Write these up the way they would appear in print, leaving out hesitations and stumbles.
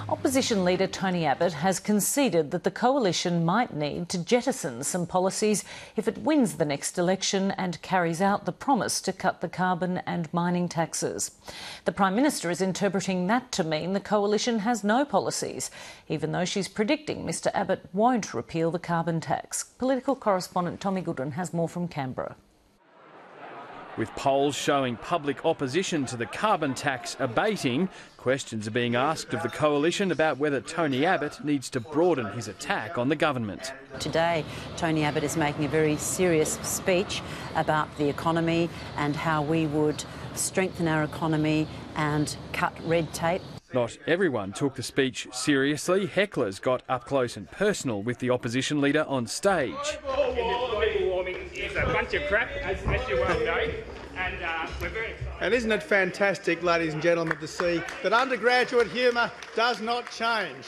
Opposition leader Tony Abbott has conceded that the coalition might need to jettison some policies if it wins the next election and carries out the promise to cut the carbon and mining taxes. The Prime Minister is interpreting that to mean the coalition has no policies, even though she's predicting Mr Abbott won't repeal the carbon tax. Political correspondent Tommy Goodwin has more from Canberra. With polls showing public opposition to the carbon tax abating, questions are being asked of the coalition about whether Tony Abbott needs to broaden his attack on the government. Today, Tony Abbott is making a very serious speech about the economy and how we would strengthen our economy and cut red tape. Not everyone took the speech seriously. Hecklers got up close and personal with the opposition leader on stage. Global warming is a bunch of crap, as you well know, and we're very excited. And isn't it fantastic, ladies and gentlemen, to see that undergraduate humour does not change?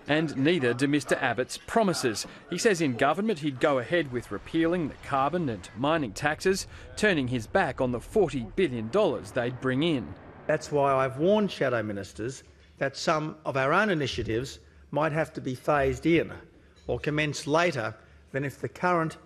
And neither do Mr Abbott's promises. He says in government he'd go ahead with repealing the carbon and mining taxes, turning his back on the $40 billion they'd bring in. That's why I've warned shadow ministers that some of our own initiatives might have to be phased in or commence later than if the current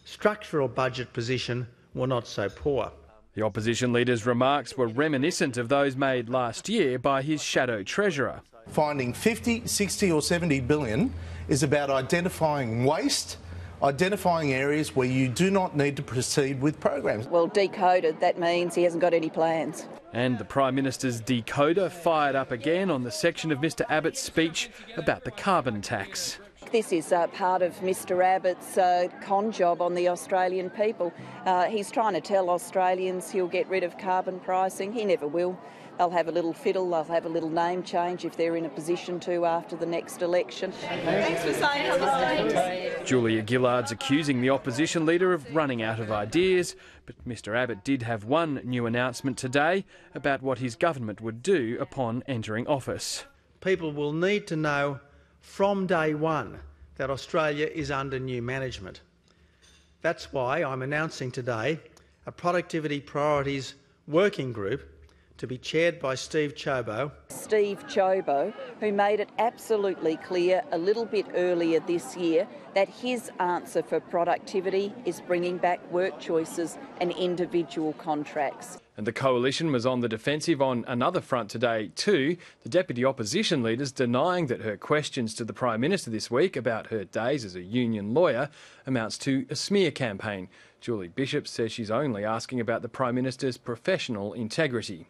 structural budget position were not so poor. The opposition leader's remarks were reminiscent of those made last year by his shadow treasurer. Finding 50, 60 or 70 billion is about identifying waste, identifying areas where you do not need to proceed with programs. Well, decoded, that means he hasn't got any plans. And the Prime Minister's decoder fired up again on the section of Mr Abbott's speech about the carbon tax. This is part of Mr Abbott's con job on the Australian people. He's trying to tell Australians he'll get rid of carbon pricing. He never will. They'll have a little fiddle, they'll have a little name change if they're in a position to after the next election. Thanks for saying hello. Julia Gillard's accusing the opposition leader of running out of ideas, but Mr Abbott did have one new announcement today about what his government would do upon entering office. People will need to know from day one that Australia is under new management. That's why I'm announcing today a Productivity Priorities Working Group to be chaired by Steve Ciobo. Steve Ciobo, who made it absolutely clear a little bit earlier this year that his answer for productivity is bringing back work choices and individual contracts. And the coalition was on the defensive on another front today too. The deputy opposition leader's denying that her questions to the Prime Minister this week about her days as a union lawyer amounts to a smear campaign. Julie Bishop says she's only asking about the Prime Minister's professional integrity.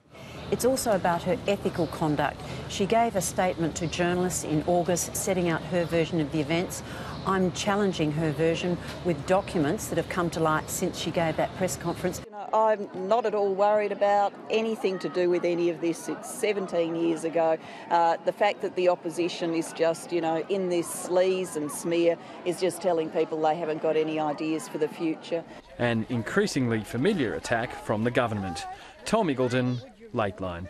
It's also about her ethical conduct. She gave a statement to journalists in August setting out her version of the events. I'm challenging her version with documents that have come to light since she gave that press conference. I'm not at all worried about anything to do with any of this. It's 17 years ago. The fact that the opposition is just, in this sleaze and smear is just telling people they haven't got any ideas for the future. An increasingly familiar attack from the government. Tom Eagleton, Lateline.